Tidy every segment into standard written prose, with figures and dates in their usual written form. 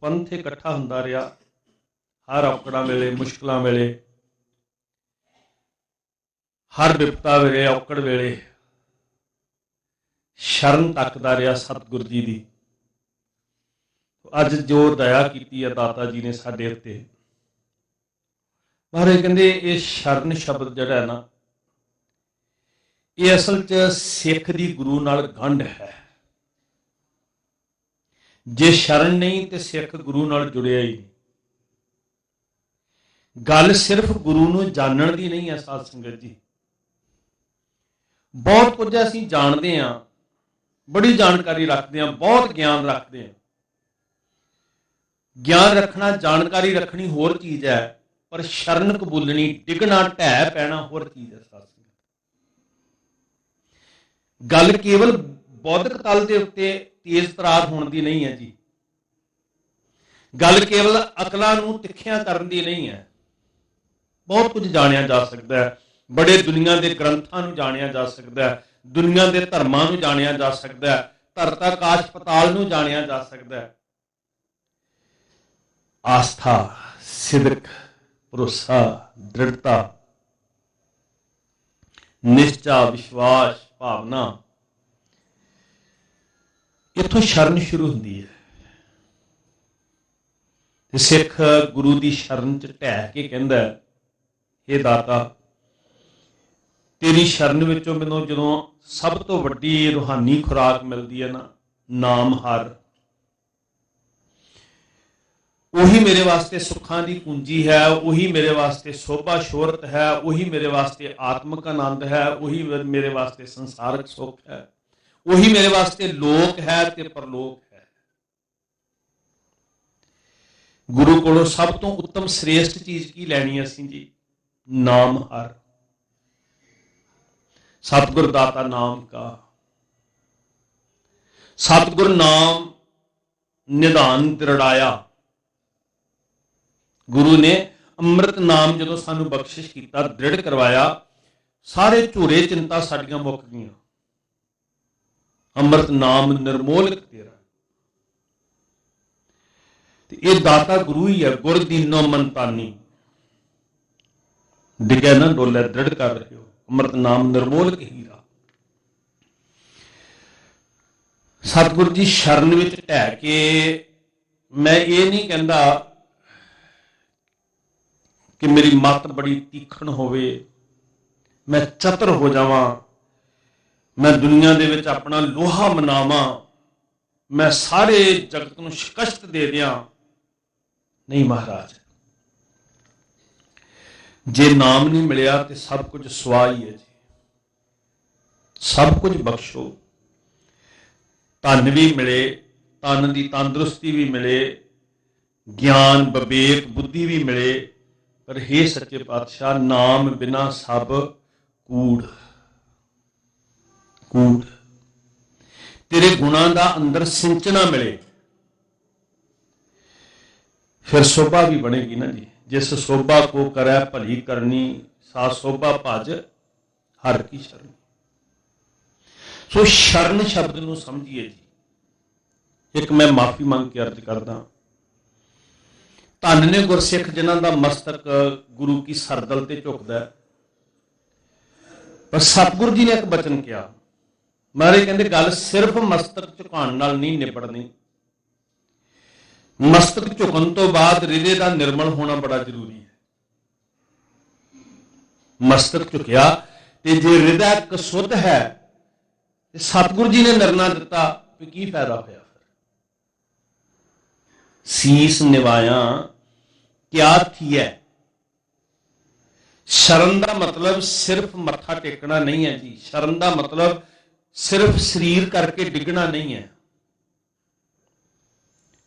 पंथ इकट्ठा हुंदा रहा हर औकड़ां वेले, मुश्किलां वेले, हर विपता वेले, औकड़ वेले शरण तकदा रहा सतगुर जी की। अज जो दया की है दाता जी ने साडे उत्ते, महाराज कहंदे ये शरण शब्द जिहड़ा है ना, ये असल च सिख दी गुरु नाल गंढ है। जे शरण नहीं तो सिख गुरु नाल जुड़िया ही नहीं। गल सिर्फ गुरु नूं जानण दी नहीं है साध संगत जी। बहुत कुछ असीं जाणदे हां, बड़ी जानकारी रखते हैं, बहुत ज्ञान रखते हैं। ज्ञान रखना, जानकारी रखनी होर चीज़ है, पर शरण कबूलनी, डिगना, ढह पैना होर चीज़ है। साथ गल केवल बौद्धिक तल के उत्ते तेज तरार होने की नहीं है जी। गल केवल अकलां नूं तिखियां करन दी नहीं है। बहुत कुछ जानिया जा सकता है, बड़े दुनिया के ग्रंथां नूं जानिया जा सकता है, दुनिया के धर्मां नूं जानिया जा सकता है, धरत आकाश पताल नूं जानिया जा सकता है। आस्था, सिदक, भरोसा, दृढ़ता, निश्चा, विश्वास, भावना, इत्थों शरण शुरू होंदी है। सिख गुरु की शरण च ढह के कहंदा है, हे दाता तेरी शरण विचों मैनूं जदों सब तो वड्डी रूहानी खुराक मिलती है ना, नाम हर, वही मेरे वास्ते सुखां की पूंजी है, वही मेरे वास्ते शोभा शोहरत है, वही मेरे वास्ते आत्मक आनंद है, वही मेरे वास्ते संसारक सुख है, वही मेरे वास्ते लोक है ते परलोक है। गुरु कोलों सब तो उत्तम श्रेष्ठ चीज की लैनी असीं जी? नाम हर। सतगुर दाता नाम का, सतगुर नाम निधान दृढ़ाया। गुरु ने अमृत नाम जो सानू बख्शिश किया, दृढ़ करवाया, सारे झूरे चिंता साडियां मुक गईयां। अमृत नाम निर्मोलक तेरा, ये दाता गुरु ही है। गुर दीनो मनतानी, डिगे ना डोले, दृढ़ कर रहे हो। अमृत नाम निर्मोलक हीरा। सतगुरु जी शरण विच ढह के, मैं ये नहीं कहता कि मेरी मत बड़ी तीखण होवे, मैं चतुर हो जावां, मैं दुनिया दे विच अपना लोहा मनावां, मैं सारे जगत नूं शिकस्त दे दियां। नहीं महाराज, जे नाम नहीं मिलिया तो सब कुछ सुआ ही है जी। सब कुछ बख्शो, धन भी मिले, तन की तंदुरुस्ती भी मिले, ज्ञान विवेक बुद्धि भी मिले, पर हे सच्चे पातशाह नाम बिना सब कूड़ कूड़। तेरे गुणा का अंदर सिंचना मिले, फिर शोभा भी बनेगी ना जी। जिस शोभा को करे भली करनी, सा शोभा भज हर की शरण। सो शरण शब्द नूं समझिए जी। एक मैं माफी मंग के अर्ज करदा, धन ने गुरसिख जिन्हां दा मस्तक गुरु की सरदल ते झुकदा है। पर सतगुरु जी ने एक बचन किया, महाराज कहंदे गल सिर्फ मस्तक झुकाउण नाल नहीं निबड़नी, मस्तक झुकण तो बाद हृदय का निर्मल होना बड़ा जरूरी है। मस्तक झुकिया ते जे हृदय कसुद्ध है, सतगुरु जी ने निर्णा दिता कि की फायदा होया। सीस निवाया क्या थी है। शरण का मतलब सिर्फ मत्था टेकना नहीं है जी। शरण का मतलब सिर्फ शरीर करके डिगना नहीं है।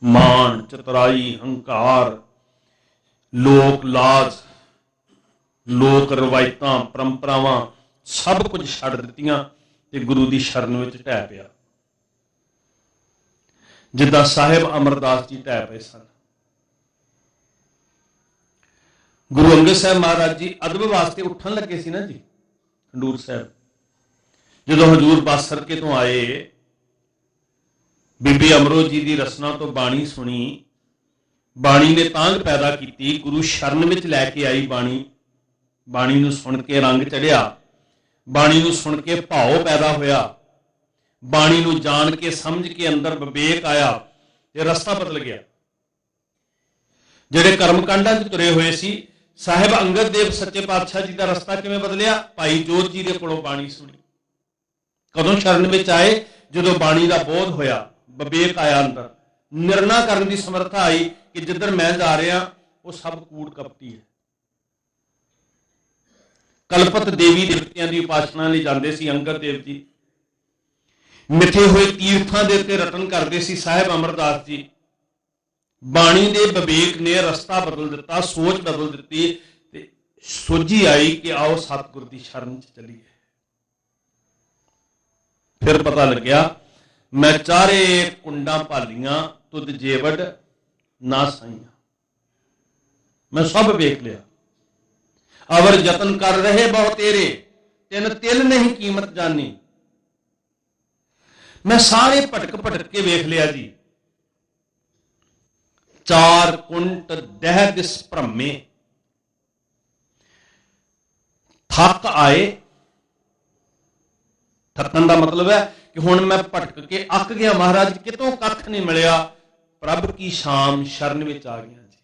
मान, चतुराई, हंकार, लोक लाज, लोक रवायतां, परंपरावां सब कुछ छड़ दित्तियां ते गुरु की शरण में ढह पिया। जिदा साहिब अमरदास जी ढह पे सन। गुरु अंगद साहब महाराज जी अदब वास्ते उठन लगे सी ना जी खंडूर साहब। जो हजूर बस सरके तो आए, बीबी अमरो जी की रसना तो बाणी सुनी, बाणी ने तांग पैदा की, गुरु शरण में लैके आई बाणी, बाणी नूं सुन के रंग चढ़िया, बाणी नूं सुन के भाव पैदा होया, बाणी नूं जान के समझ के अंदर विवेक आया ते रस्ता बदल गया। जिहड़े कर्मकांडां च तुरे हुए सी, साहिब अंगद देव सच्चे पातशाह जी का रस्ता किवें बदलिया? भाई जोत जी दे कोलों बाणी सुनी। कदों शरण में आए? जदों बाणी का बोध होया, विवेक आया अंदर, निर्णय करने की समर्था आई कि जिधर मैं जा रहा वो सब कूड़ कपटी है। कलपत देवी देवतियां की उपासना लई जांदे सी अंगद देव जी, मिथे हुए तीर्थां दे उत्ते रटन करते सी साहिब अमरदास जी। बाणी दे विवेक ने रस्ता बदल दिता, सोच बदल दी, सोझी आई कि आओ सतगुर की शरण च चलीए। फिर पता लग्या, मैं चारे कुंडा भालियां तुद जेवड़ ना साइया, मैं सब वेख लिया। अवर यतन कर रहे बहु तेरे, तिन तिल नहीं कीमत जानी। मैं सारे भटक भटक के वेख लिया जी। चार कुंट दह दिस भ्रमे, थक आए। थकन का मतलब है कि हुण मैं भटक के अक गया महाराज, कितों कख नहीं मिलिया, प्रभ की शाम शरण में आ गया जी।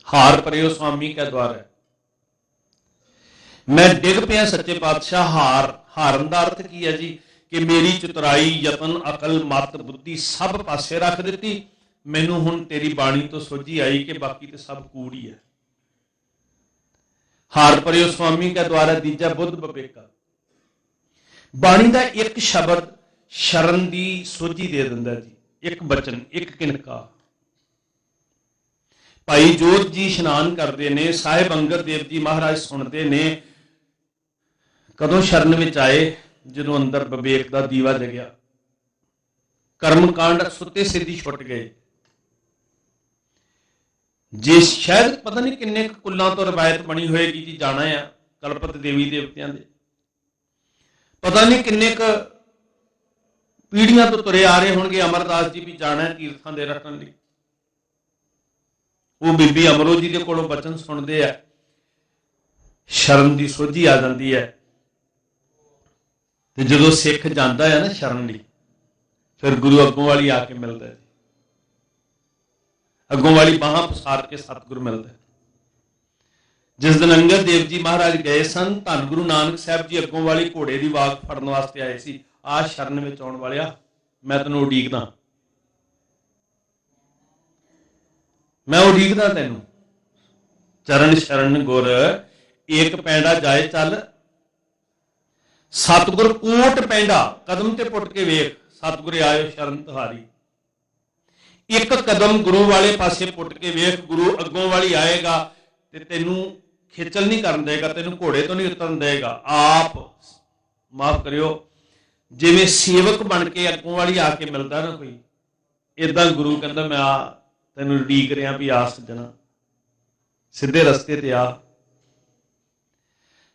हार परियो स्वामी के द्वार है। मैं डिग पिया सच्चे पातशाह, हारन का अर्थ की है जी कि मेरी चतुराई, यतन, अकल, मत, बुद्धि सब पासे रख दी। मैनू हुण तेरी बाणी तो सोझी आई कि बाकी तो सब कूड़ ही है। हार परियो स्वामी का द्वार है, दीजा बुद्ध विवेका। बाणी का एक शब्द शरण की सोझी दे दिंदा जी, एक बचन, एक किनका। भाई जोत जी इशनान करते ने, साहिब अंगद देव जी महाराज सुनते ने। कदों शरण में आए? जदों अंदर विवेक का दीवा जगया, कर्मकांड सुते सिद्धि छुट गए। जे शायद पता नहीं किन्ने कुलों तो रवायत बनी होएगी जी, जाना है कलपत देवी देवतियां दे, पता नहीं किन्ने पीढ़ियां तो तुरे आ रहे होंगे। अमरदास जी भी जाना है तीर्थां दे रटन लई। वो बीबी अमरो जी के कोलों बचन सुनते हैं, शरण की सोझी आ जाती है। तो जो सिख जाता है ना शरण लई, फिर गुरु अगों वाली आके मिलता है, अगों वाली बाहां पसार के सतगुरु मिलता है। जिस दिन अंगद देव जी महाराज गए सन, धन गुरु नानक साहब जी अगों वाली घोड़े की वाग फड़न वास्ते आए सी। आ शरण में आउण वालिया, मैं तैनूं उडीकदा, मैं उडीकदा तैनूं। चरण शरण गुर एक पैंडा जाए चल, सतगुर कोट पैंडा कदम ते पुट के वेख, सतगुर आयो शरण तुहारी। एक कदम गुरु वाले पासे पुट के वेख, गुरु अगों वाली आएगा ते तैनूं खिचल नहीं करन देगा, तैनूं घोड़े तो नहीं उतरन देगा। आप माफ करियो, जिवें सेवक बन के अगों वाली आके मिलता ना कोई, इदां गुरु कहंदा मैं आ तैनूं उडीक रिहा भी आ सज्जणा, सीधे रस्ते ते आ।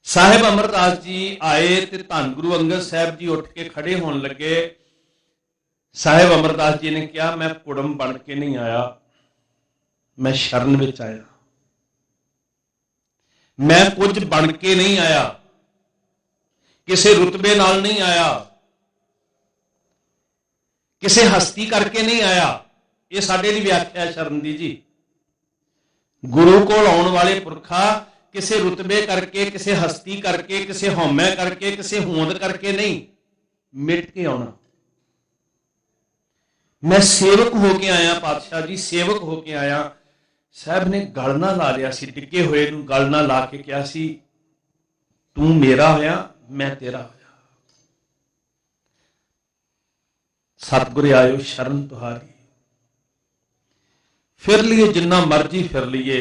साहिब अमरदास जी आए ते धन गुरु अंगद साहब जी उठ के खड़े होने लगे। साहिब अमरदास जी ने कहा, मैं कुड़म बन के नहीं आया, मैं शरण में आया। मैं कुछ बन के नहीं आया, किसी रुतबे नाल नहीं आया, किसी हस्ती करके नहीं आया। ये साडे दी व्याख्या है शरण दी जी। गुरु कोल आउण वाले पुरखा किसी रुतबे करके, किसी हस्ती करके, किसी हौमै करके, किसी होंद करके नहीं, मिट के आना। मैं सेवक होके आया पातशाह जी, सेवक होके आया। साहब ने गल ना ला लिया सी, टिके हुए गल ना ला के क्या सी, तू मेरा होया मैं तेरा होया। सतगुर आयो शरण तुहारी। फिर लिए जिन्ना मर्जी फिर लिए,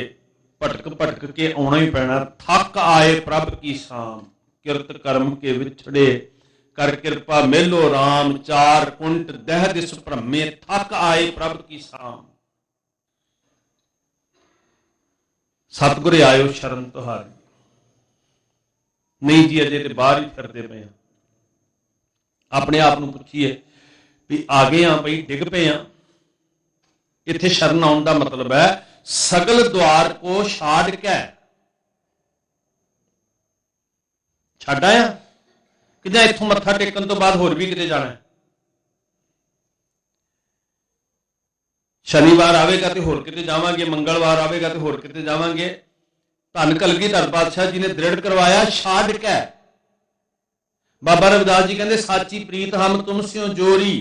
भटक भटक के आना ही पैना। थक आए प्रभ की शाम, किरत कर्म के विछड़े, कर कृपा मेलो राम। चार कुंट दह दिस भ्रमे, थक आए प्रभ की शाम। सतगुर आयो शरण तुहारी। नहीं जी, अजे तो बाहर ही फिरते पे हैं। अपने आप को पूछिए भी आ गए हाँ भाई, डिग पे हाँ, इत्थे शरण आउण दा मतलब है सगल द्वार को छाड़ के छड्ड आया कि जां इत्थों मत्था टेकन तो बाद होर भी किते जाना है। शनिवार आवेगा तो होर किते जावांगे, मंगलवार आवेगा तो होर किते जावांगे। धन कलगीधर पातशाह जी ने दृढ़ करवाया छाड़ के। बाबा रविदास जी कहते साची प्रीत हम तुम स्यों जोरी,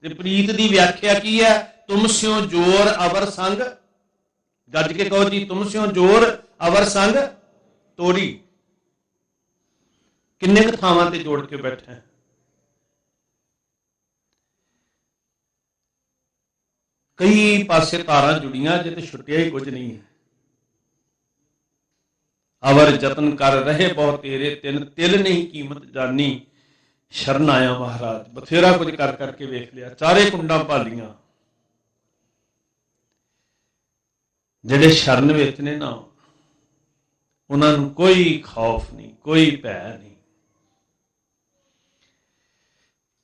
ते प्रीत की व्याख्या की है, तुम स्यों जोर अवर संग, गज के कहो जी, तुम स्यों जोर अवर संग तोड़ी। किन्ने क थावां ते जोड़ के बैठे हैं। कई पासे तारा जुड़ियां जिते छुट्टिया ही कुछ नहीं है। अवर जतन कर रहे बहुत तेरे तिन तिल नहीं कीमत जानी, शरण आया महाराज। बथेरा कुछ कर करके वेख लिया, चारे कुंडा भालियां। जिहड़े शरण विच ने ना उन्हां नूं कोई खौफ नहीं, कोई भै नहीं।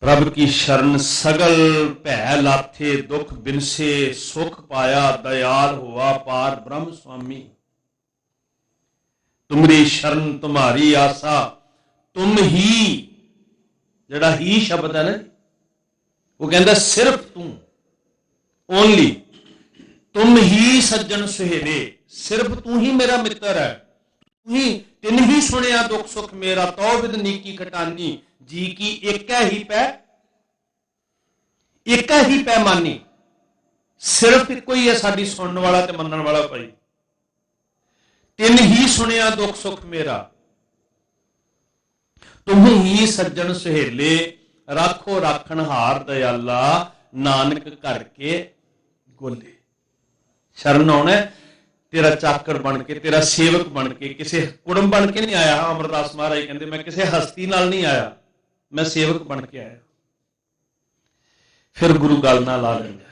प्रभ की शरण सगल भै लाथे, दुख बिनसे सुख पाया, दयाल हुआ पार ब्रह्म स्वामी। तुमरी शरण तुम्हारी आसा, तुम ही, जड़ा ही शब्द है ना वो कहता सिर्फ तू, ओनली, तुम ही सज्जन सुहेले, सिर्फ तू ही मेरा मित्र है। तू ही तिन ही सुनिया दुख सुख मेरा, तो विद नीकी खटानी, जी की एक ही पै, एक ही पैमानी। सिर्फ एक ही है साडी सुनने वाला ते मनण वाला भाई। तिन ही सुनिया दुख सुख मेरा, तुम ही सज्जन सुहेले, राखो राखण हार दयाला, नानक करके गोले। शरण आउणा तेरा चाकर बन के, तेरा सेवक बन के, किसी कुड़म बन के नहीं आया। अमरदास महाराज कहते मैं किसी हस्ती नाल नहीं आया, मैं सेवक बन के आया। फिर गुरु गल नाल ला लैंदा,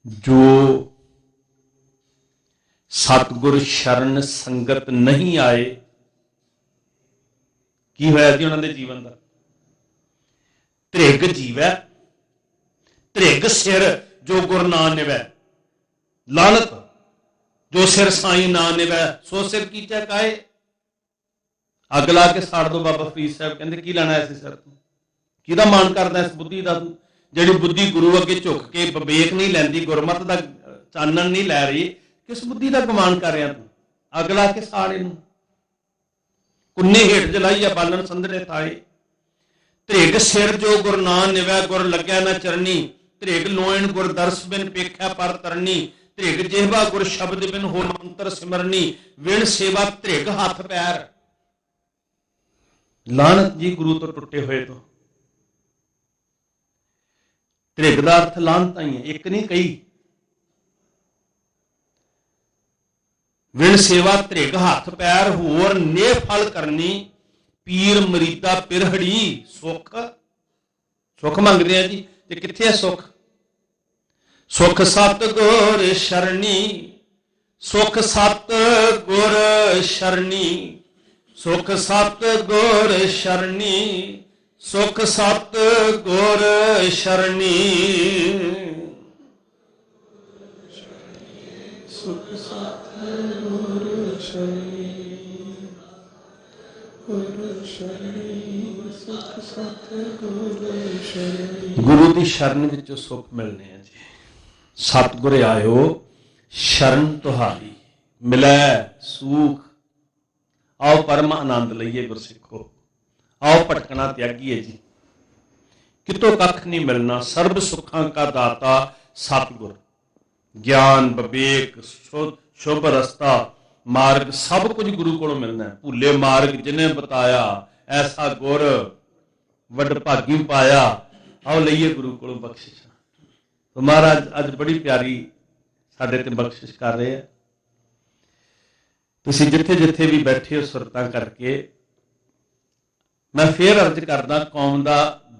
जो सतगुर शरण संगत नहीं आए, की होया जी उन्होंने जीवन का? त्रिग जीवै, त्रिग सिर जो गुर ना निवै, लानत जो सिर साई ना निवै, सो सिर की चकाए। अग ला के साड़ दो बाबा फरीद साहब कहते की लेना इस सिर तू, किहदा मान करदा इस बुद्धि का तू, जिहड़ी बुद्धि गुरु अगे झुक के विवेक नहीं लैंदी, गुरमत का चानन नहीं लै रही, किस बुद्धि का गुमान कर रहा तू? अग ला के साड़ इनू, कुन्ने हेठ जलाई है बालन संधड़े थाए। त्रिग सिर जो गुर ना निवै, गुर लग्या ना चरनी, त्रिग लोयन गुर दर्श बिन पेख्या पर तरनी, त्रिग जिहवा गुर शब्द बिन हो मंत्र सिमरनी, विण सेवा त्रिग हाथ पैर। लानत जी गुरु तो टुटे हुए तो। त्रिग दा अर्थ लानत ही है, एक नहीं कई। विण सेवा त्रिग हाथ पैर, होर ने फल करनी, पीर मरीदा पिरहड़ी। सुख सुख मंगते हैं जी, ते कित्थे है सुख? सुख सत गुर शरणी, सुख सत गुर शरणी, सुख सत गुर शरणी, सुख सत गुर शरणी। सुख सत गुर शरणी, गुर शरणी, सुख सत गुर शरणी। गुरु की शरण विचों सुख मिलने हैं जी। सतगुर आयो शरण तुहारी, मिलै सूख। आओ परम आनंद लईए गुरसिखो, आओ भटकना त्यागीए जी। कितों कख नहीं मिलना, सर्ब सुखां का दाता सतगुर। ज्ञान विवेक शुभ रस्ता मार्ग सब कुछ गुरु को मिलना है। भूले मार्ग जिन्हें बताया, ऐसा गुर वड भागी पाया। आओ लईए गुरु को बख्शिश। तो महाराज अज बड़ी प्यारी साडे ते बख्शिश कर रहे हैं। तुसीं जिथे जिथे भी बैठे हो सुरतां करके, मैं फिर अर्ज करदा, कौम का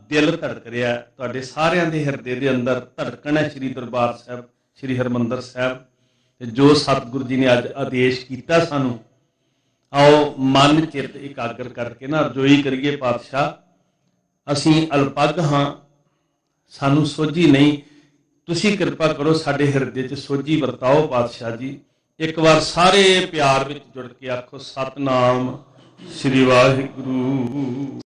दिल धड़क रहा, तुहाडे सारियां दे हिरदे दे अंदर धड़कन है श्री दरबार साहब, श्री हरमंदर साहब। जो सतगुरु जी ने अज आदेश किया सानू, आओ मन चित एकाग्र करके ना रजोई करिए। पातशाह असीं अलपग हाँ, सानू सोझी नहीं ਤੁਸੀਂ ਕਿਰਪਾ ਕਰੋ ਸਾਡੇ ਹਿਰਦੇ 'ਚ ਸੋਝੀ ਵਰਤਾਓ ਪਾਤਸ਼ਾਹ ਜੀ। ਇੱਕ ਵਾਰ ਸਾਰੇ ਪਿਆਰ ਵਿੱਚ ਜੁੜ ਕੇ ਆਖੋ, ਸਤਨਾਮ ਸ੍ਰੀ ਵਾਹਿਗੁਰੂ।